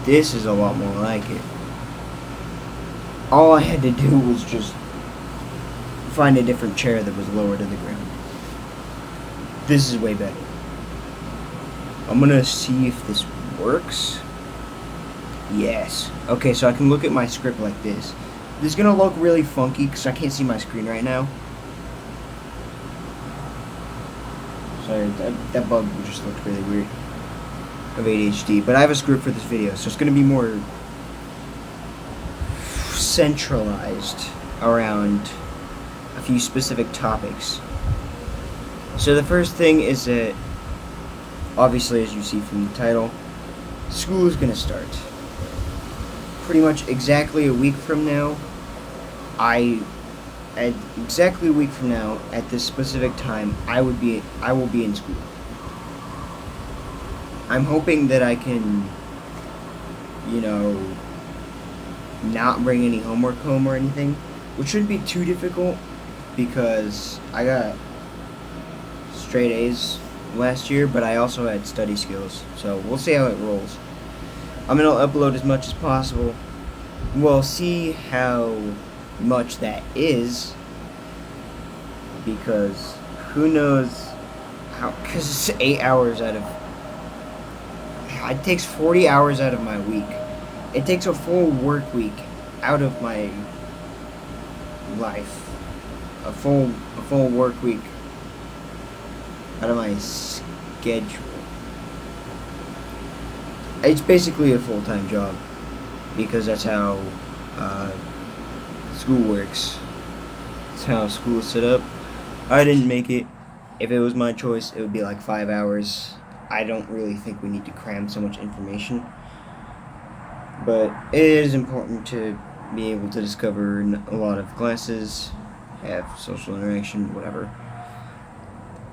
This is a lot more like it. All I had to do was just find a different chair that was lower to the ground. This is way better. I'm gonna see if this works. Yes. Okay, so I can look at my script like this. This is gonna look really funky because I can't see my screen right now. Sorry, that bug just looked really weird. Of ADHD, but I have a script for this video, so it's gonna be more centralized around a few specific topics. So the first thing is that, obviously, as you see from the title, school is gonna start. Pretty much exactly a week from now, exactly a week from now, at this specific time, I will be in school. I'm hoping that I can, not bring any homework home or anything, which shouldn't be too difficult because I got straight A's last year, but I also had study skills, so we'll see how it rolls. I'm going to upload as much as possible. We'll see how much that is, because who knows how, because it's 8 hours out of, it takes 40 hours out of my week. It takes a full work week out of my life. A full work week out of my schedule. It's basically a full-time job because that's how school works. That's how school is set up. I didn't make it. If it was my choice, it would be like 5 hours. I don't really think we need to cram so much information, but it is important to be able to discover a lot of classes, have social interaction, whatever.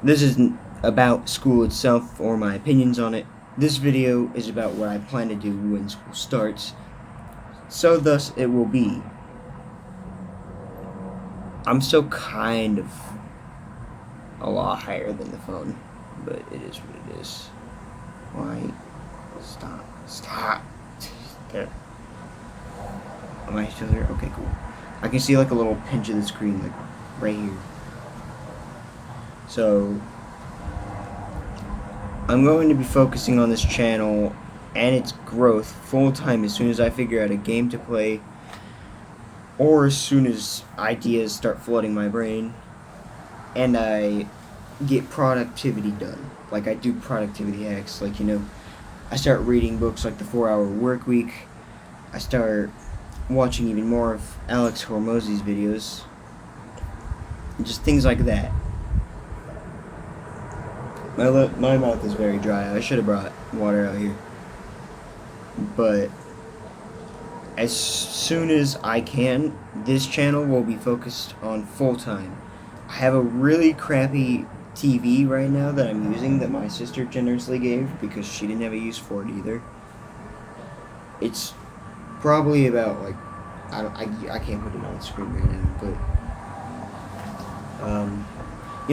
This isn't about school itself or my opinions on it. This video is about what I plan to do when school starts, so thus it will be. I'm still kind of a lot higher than the phone, but it is what it is. Why? Stop. There. Am I still there? Okay, cool. I can see like a little pinch of the screen, like right here. So I'm going to be focusing on this channel and its growth full time as soon as I figure out a game to play, or as soon as ideas start flooding my brain and I get productivity done. Like I do productivity hacks, like, I start reading books like The 4-Hour Workweek. I start watching even more of Alex Hormozzi's videos. Just things like that. My mouth is very dry. I should have brought water out here. But as soon as I can, this channel will be focused on full time. I have a really crappy TV right now that I'm using that my sister generously gave because she didn't have a use for it either. It's probably about like, I can't put it on the screen right now, but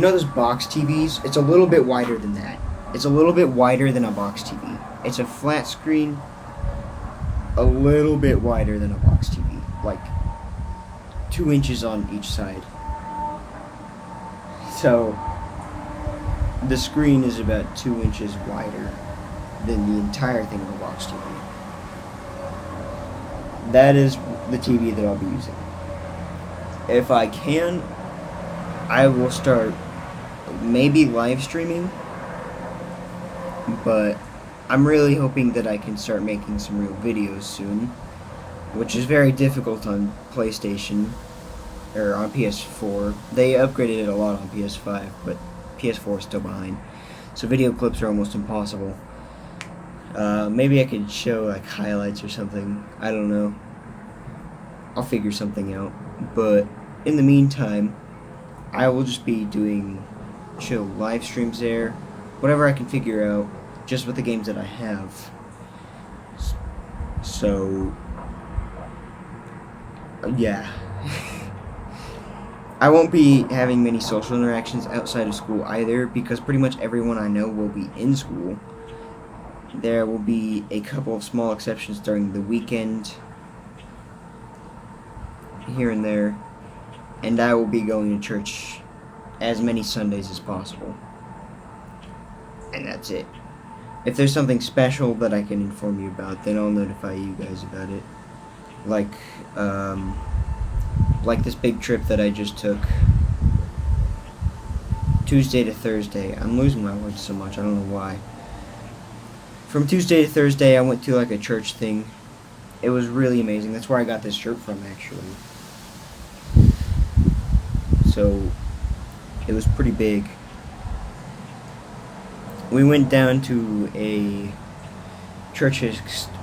those box TVs? It's a little bit wider than that. It's a little bit wider than a box TV. It's a flat screen, a little bit wider than a box TV, like 2 inches on each side. So the screen is about 2 inches wider than the entire thing of a box TV. That is the TV that I'll be using. If I can, I will start maybe live streaming, but I'm really hoping that I can start making some real videos soon, which is very difficult on PlayStation or on PS4. They upgraded it a lot on PS5, but PS4 is still behind, so video clips are almost impossible. Maybe I could show like highlights or something. I don't know. I'll figure something out. But in the meantime, I will just be doing chill live streams there, whatever I can figure out, just with the games that I have. So yeah. I won't be having many social interactions outside of school either, because pretty much everyone I know will be in school. There will be a couple of small exceptions during the weekend, here and there, and I will be going to church as many Sundays as possible. And that's it. If there's something special that I can inform you about, then I'll notify you guys about it. Like this big trip that I just took Tuesday to Thursday. I'm losing my words so much, I don't know why. From Tuesday to Thursday, I went to like a church thing. It was really amazing. That's where I got this shirt from, actually. So, it was pretty big. We went down to a church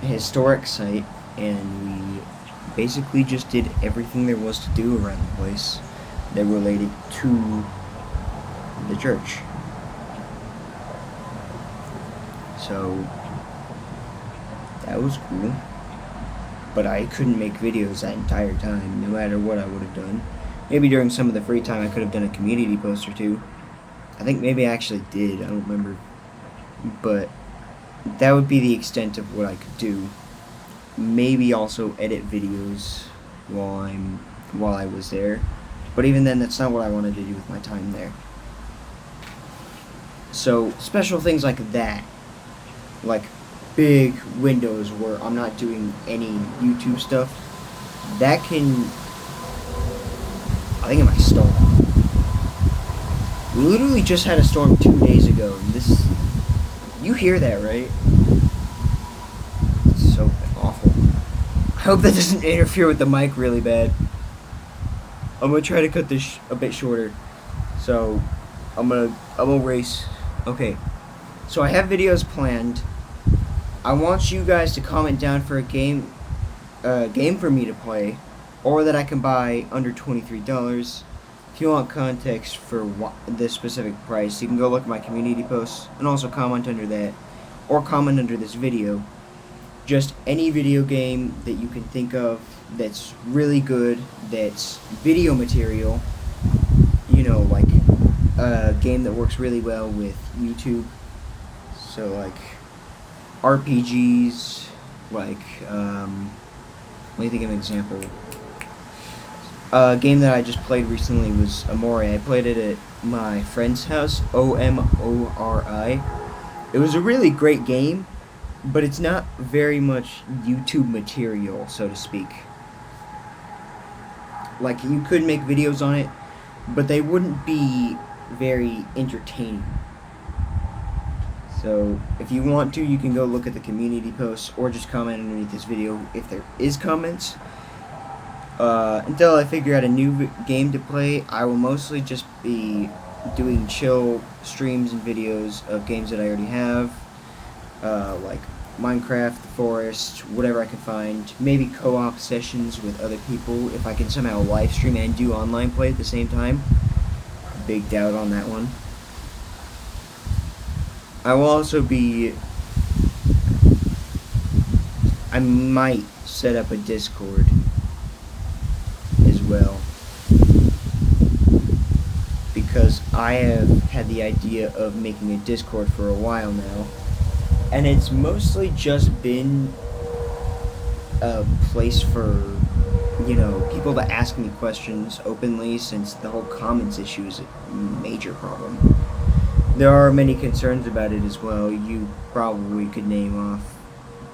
historic site, and we basically just did everything there was to do around the place that related to the church. So that was cool, but I couldn't make videos that entire time, no matter what I would have done. Maybe during some of the free time I could have done a community post or two. I think maybe I actually did, I don't remember. But that would be the extent of what I could do. Maybe also edit videos while I was there. But even then, that's not what I wanted to do with my time there. So special things like that, like big windows where I'm not doing any YouTube stuff, that can, I think it might storm. We literally just had a storm 2 days ago, and this, you hear that, right? It's so awful. I hope that doesn't interfere with the mic really bad. I'm gonna try to cut this a bit shorter. So, I'm gonna race. Okay. So I have videos planned. I want you guys to comment down for a game for me to play, or that I can buy under $23. If you want context for this specific price, you can go look at my community posts and also comment under that, or comment under this video. Just any video game that you can think of that's really good, that's video material, you know, like a game that works really well with YouTube. So like RPGs, like let me think of an example. A game that I just played recently was Omori. I played it at my friend's house, Omori. It was a really great game, but it's not very much YouTube material, so to speak. Like, you could make videos on it, but they wouldn't be very entertaining. So, if you want to, you can go look at the community posts, or just comment underneath this video if there is comments. Until I figure out a new game to play, I will mostly just be doing chill streams and videos of games that I already have, like Minecraft, The Forest, whatever I can find. Maybe co-op sessions with other people if I can somehow live stream and do online play at the same time. Big doubt on that one. I will also be, I might set up a Discord as well, because I have had the idea of making a Discord for a while now, and it's mostly just been a place for, you know, people to ask me questions openly, since the whole comments issue is a major problem. There are many concerns about it as well. You probably could name off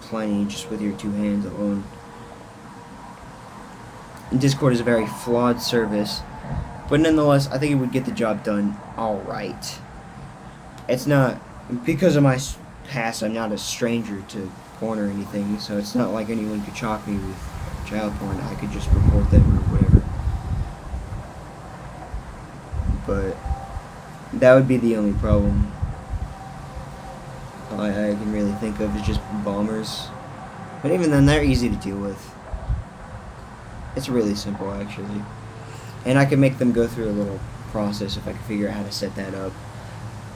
plenty just with your two hands alone. Discord is a very flawed service, but nonetheless, I think it would get the job done alright. It's not, because of my past, I'm not a stranger to porn or anything, so it's not like anyone could chalk me with child porn. I could just report them or whatever. But that would be the only problem I can really think of, is just bombers. But even then, they're easy to deal with. It's really simple, actually. And I can make them go through a little process if I can figure out how to set that up.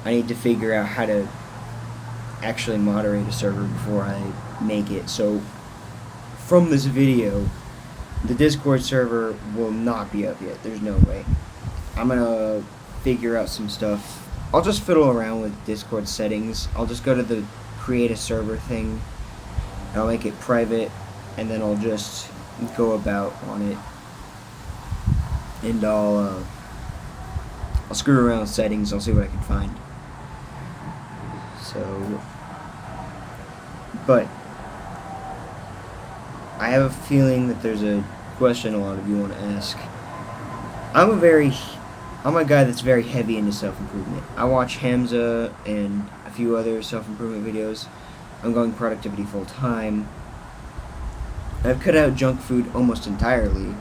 I need to figure out how to actually moderate a server before I make it. So, from this video, the Discord server will not be up yet. There's no way. I'm gonna figure out some stuff. I'll just fiddle around with Discord settings. I'll just go to the create a server thing. I'll make it private, and then I'll just go about on it, and I'll screw around with settings. I'll see what I can find. So, but I have a feeling that there's a question a lot of you want to ask. I'm a guy that's very heavy into self-improvement. I watch Hamza and a few other self-improvement videos. I'm going productivity full time. I've cut out junk food almost entirely.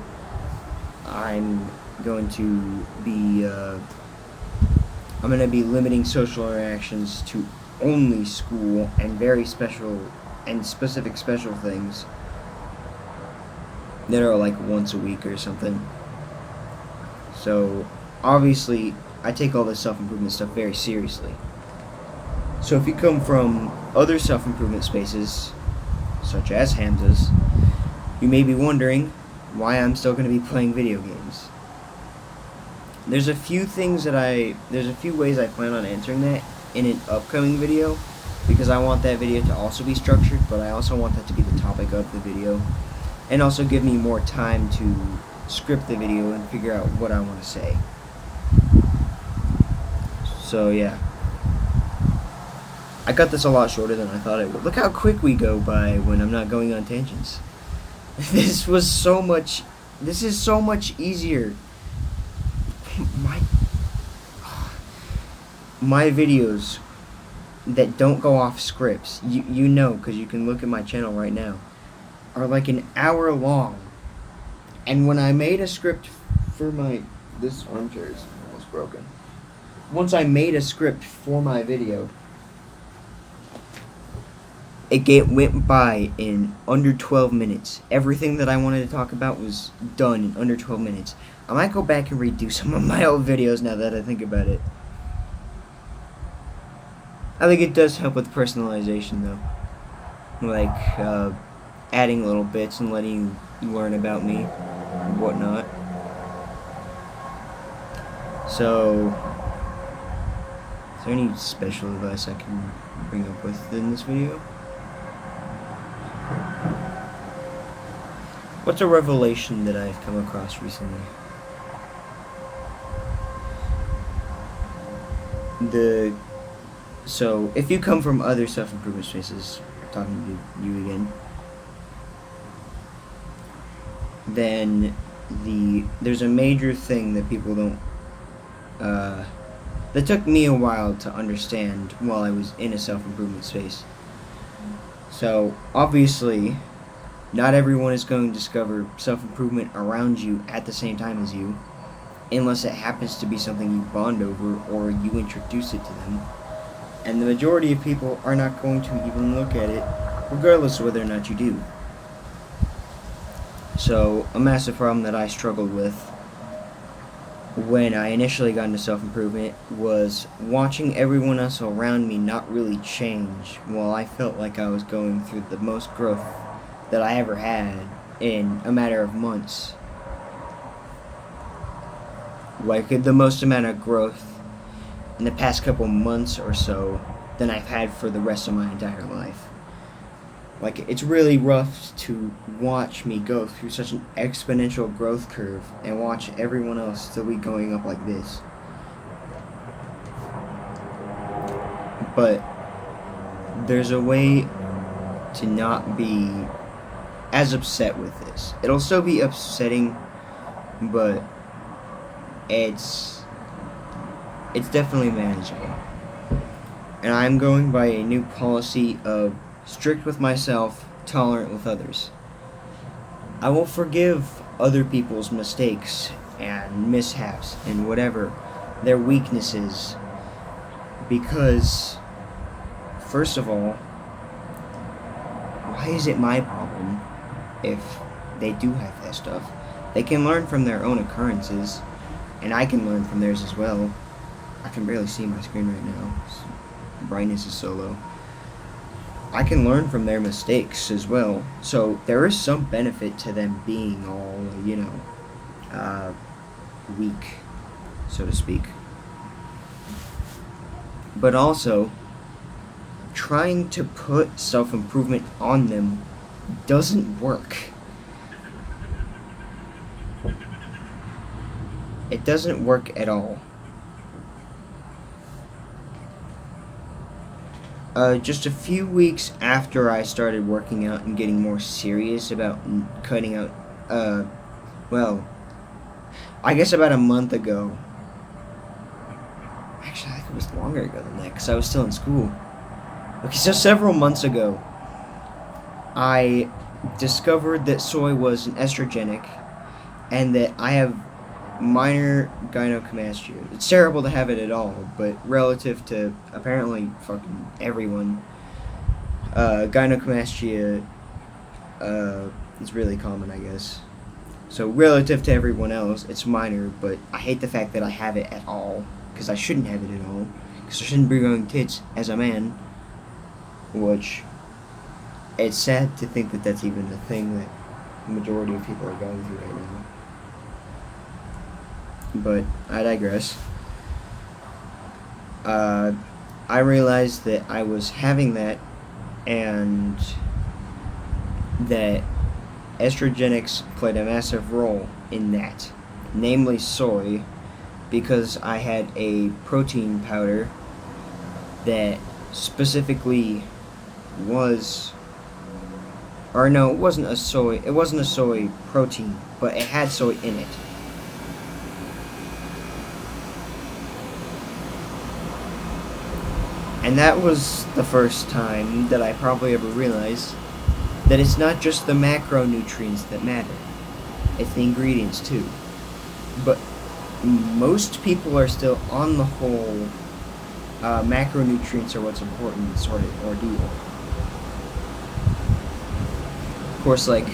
I'm going to be limiting social interactions to only school and very special and specific special things that are like once a week or something. So obviously I take all this self-improvement stuff very seriously. So if you come from other self-improvement spaces, such as Hamza's, you may be wondering why I'm still going to be playing video games. There's a few ways I plan on answering that in an upcoming video, because I want that video to also be structured, but I also want that to be the topic of the video, and also give me more time to script the video and figure out what I want to say. So yeah, I cut this a lot shorter than I thought it would. Look how quick we go by when I'm not going on tangents. This is so much easier. My videos that don't go off scripts, you know, because you can look at my channel right now, are like an hour long. And when I made a script for this armchair is almost broken. Once I made a script for my video, it went by in under 12 minutes. Everything that I wanted to talk about was done in under 12 minutes. I might go back and redo some of my old videos now that I think about it. I think it does help with personalization though. Like, adding little bits and letting you learn about me and whatnot. So, is there any special advice I can bring up with in this video? What's a revelation that I've come across recently? So, if you come from other self-improvement spaces, talking to you again, then there's a major thing that people don't, that took me a while to understand while I was in a self-improvement space. So, obviously, not everyone is going to discover self-improvement around you at the same time as you, unless it happens to be something you bond over or you introduce it to them. And the majority of people are not going to even look at it, regardless of whether or not you do. So, a massive problem that I struggled with when I initially got into self-improvement was watching everyone else around me not really change, while I felt like I was going through the most growth that I ever had in a matter of months. Like, the most amount of growth in the past couple months or so than I've had for the rest of my entire life. Like, it's really rough to watch me go through such an exponential growth curve and watch everyone else still be going up like this. But there's a way to not be as upset with this. It'll still be upsetting, but it's definitely manageable. And I'm going by a new policy of strict with myself, tolerant with others. I will forgive other people's mistakes and mishaps and whatever, their weaknesses, because, first of all, why is it my problem if they do have that stuff? They can learn from their own occurrences, and I can learn from theirs as well. I can barely see my screen right now. Brightness is so low. I can learn from their mistakes as well. So there is some benefit to them being all, weak, so to speak. But also, trying to put self-improvement on them doesn't work. It doesn't work at all. Just a few weeks after I started working out and getting more serious about cutting out, well, I guess about a month ago. Actually, I think it was longer ago than that, because I was still in school. Okay, so several months ago, I discovered that soy was an estrogenic, and that I have minor gynecomastia. It's terrible to have it at all, but relative to apparently fucking everyone, gynecomastia is really common, I guess. So relative to everyone else, it's minor, but I hate the fact that I have it at all, because I shouldn't have it at all, because I shouldn't be growing tits as a man, which, it's sad to think that that's even a thing that the majority of people are going through right now. But I digress. I realized that I was having that, and that estrogenics played a massive role in that, namely soy, because I had a protein powder that specifically was, or no, it wasn't a soy protein, but it had soy in it. And that was the first time that I probably ever realized that it's not just the macronutrients that matter, it's the ingredients too. But most people are still, on the whole, macronutrients are what's important sort of ordeal. Of course, like,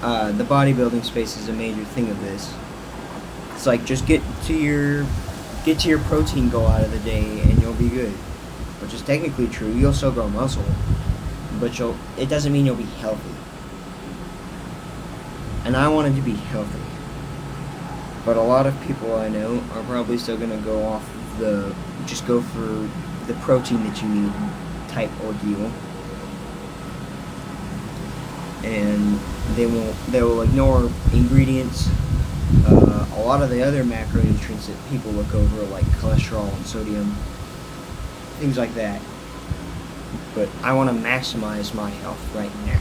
the bodybuilding space is a major thing of this. It's like, just get to your protein goal out of the day and you'll be good. Which is technically true. You'll still grow muscle, but it doesn't mean you'll be healthy. And I wanted to be healthy, but a lot of people I know are probably still gonna go off just go for the protein that you need type ordeal, and they will ignore ingredients. A lot of the other macronutrients that people look over, like cholesterol and sodium, things like that. But I want to maximize my health right now.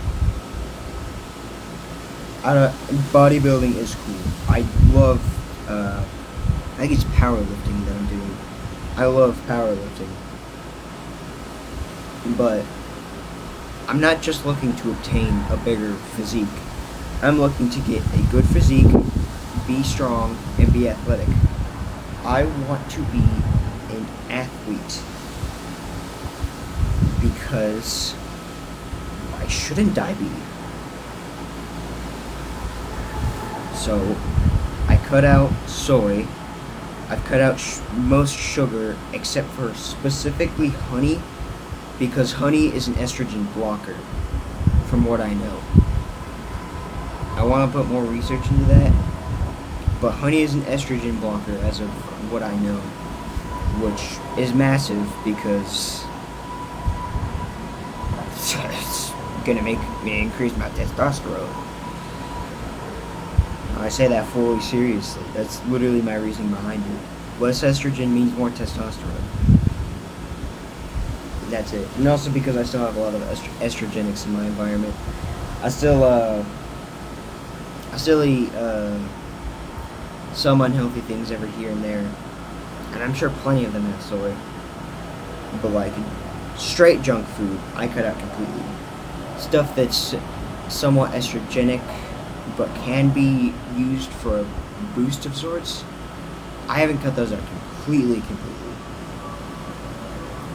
Bodybuilding is cool. I love, I think it's powerlifting that I'm doing. I love powerlifting. But I'm not just looking to obtain a bigger physique. I'm looking to get a good physique, be strong, and be athletic. I want to be an athlete. Because why shouldn't I be? So I cut out soy. I've cut out most sugar except for specifically honey, because honey is an estrogen blocker, from what I know. I want to put more research into that, but honey is an estrogen blocker as of what I know, which is massive because it's gonna make me increase my testosterone. I say that fully seriously. That's literally my reasoning behind it. Less estrogen means more testosterone. That's it. And also because I still have a lot of estrogenics in my environment. I still eat some unhealthy things every here and there, and I'm sure plenty of them have soy. But like straight junk food, I cut out completely. Stuff that's somewhat estrogenic, but can be used for a boost of sorts, I haven't cut those out completely.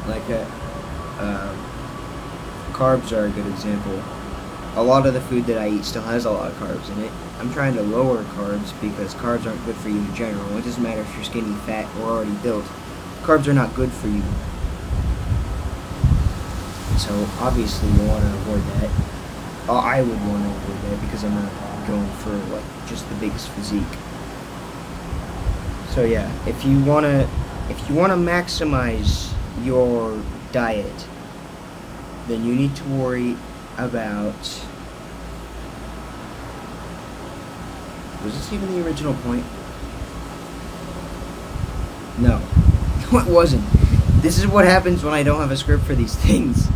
Like carbs are a good example. A lot of the food that I eat still has a lot of carbs in it. I'm trying to lower carbs because carbs aren't good for you in general. It doesn't matter if you're skinny, fat, or already built. Carbs are not good for you. So obviously you want to avoid that. I would want to avoid that because I'm not going for like just the biggest physique. So yeah, if you wanna maximize your diet, then you need to worry about... Was this even the original point? No. No, it wasn't. This is what happens when I don't have a script for these things.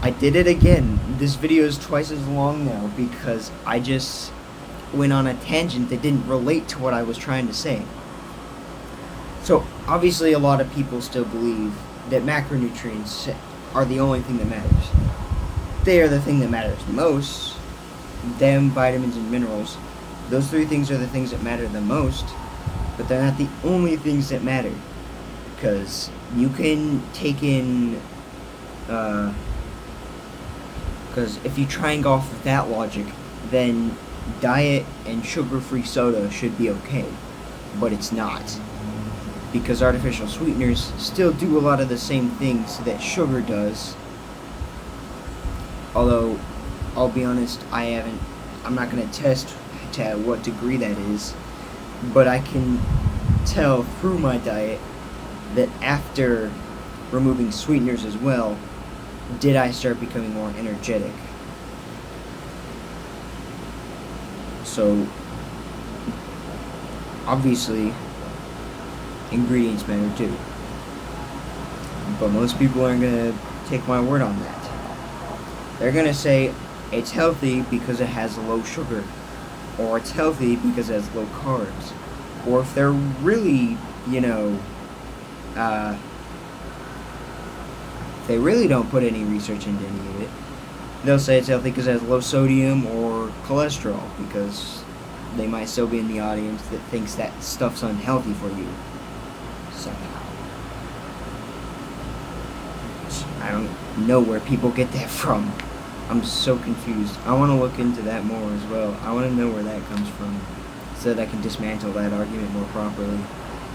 I did it again. This video is twice as long now because I just went on a tangent that didn't relate to what I was trying to say. So, obviously a lot of people still believe that macronutrients are the only thing that matters. They are the thing that matters most. Them, vitamins, and minerals. Those three things are the things that matter the most, but they're not the only things that matter. Because you can take in... Because if you try and go off of that logic, then diet and sugar-free soda should be okay. But it's not. Because artificial sweeteners still do a lot of the same things that sugar does. Although, I'll be honest, I'm not going to test to what degree that is. But I can tell through my diet that after removing sweeteners as well, did I start becoming more energetic. So, obviously, ingredients matter too. But most people aren't going to take my word on that. They're going to say it's healthy because it has low sugar, or it's healthy because it has low carbs. Or if they're really, they really don't put any research into any of it, they'll say it's healthy because it has low sodium or cholesterol, because they might still be in the audience that thinks that stuff's unhealthy for you somehow. I don't know where people get that from. I'm so confused. I want to look into that more as well. I want to know where that comes from so that I can dismantle that argument more properly.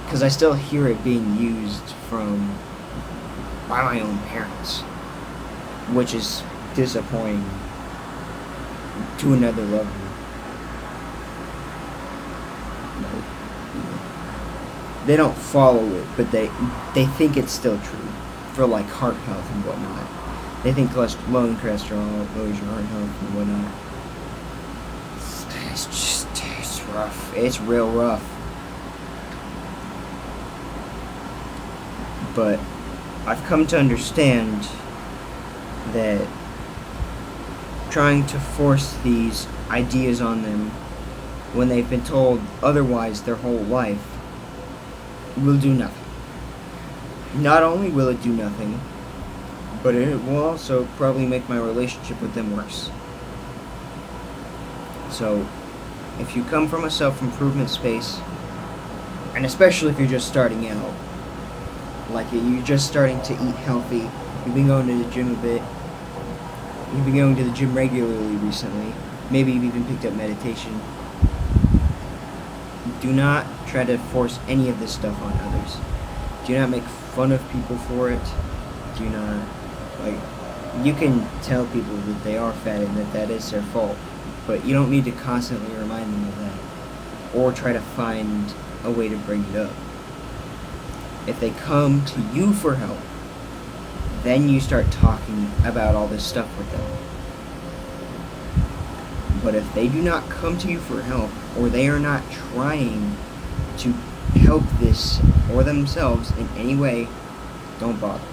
Because I still hear it being used by my own parents, which is disappointing to another level. They don't follow it, but they think it's still true for like heart health and whatnot. They think low in cholesterol lowers your heart health and whatnot. It's rough. It's real rough. But I've come to understand that trying to force these ideas on them when they've been told otherwise their whole life will do nothing. Not only will it do nothing, but it will also probably make my relationship with them worse. So, if you come from a self-improvement space, and especially if you're just starting out, like you're just starting to eat healthy, you've been going to the gym a bit, you've been going to the gym regularly recently, maybe you've even picked up meditation, do not try to force any of this stuff on others. Do not make fun of people for it. Do not, you can tell people that they are fat and that is their fault, but you don't need to constantly remind them of that, or try to find a way to bring it up. If they come to you for help, then you start talking about all this stuff with them. But if they do not come to you for help, or they are not trying to help this or themselves in any way, don't bother.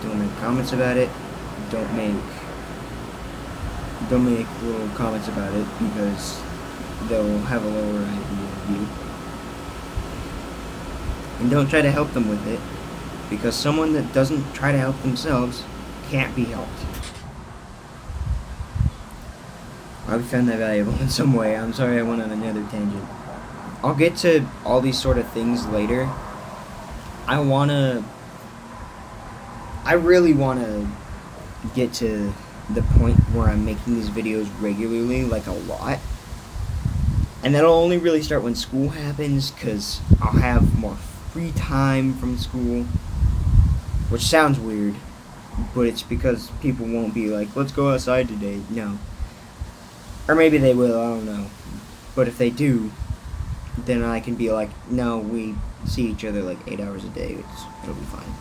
Don't make comments about it. Don't make little comments about it, because they'll have a lower idea of you. And don't try to help them with it, because someone that doesn't try to help themselves can't be helped. I hope you found that valuable in some way. I'm sorry I went on another tangent. I'll get to all these sort of things later. I really want to get to the point where I'm making these videos regularly, like a lot. And that'll only really start when school happens, because I'll have more free time from school. Which sounds weird, but it's because people won't be like, let's go outside today. No. Or maybe they will, I don't know. But if they do, then I can be like, no, we see each other like 8 hours a day. It'll be fine.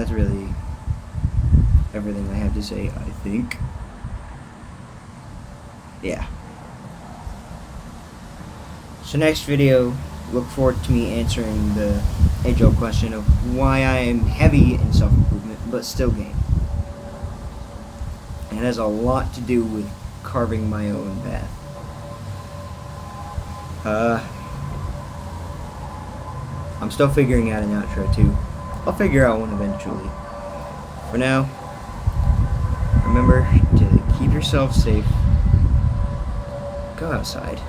that's really everything I have to say, I think. Yeah. So next video, look forward to me answering the age-old question of why I am heavy in self-improvement but still game. And it has a lot to do with carving my own path. I'm still figuring out an outro too. I'll figure out one eventually. For now, remember to keep yourself safe. Go outside.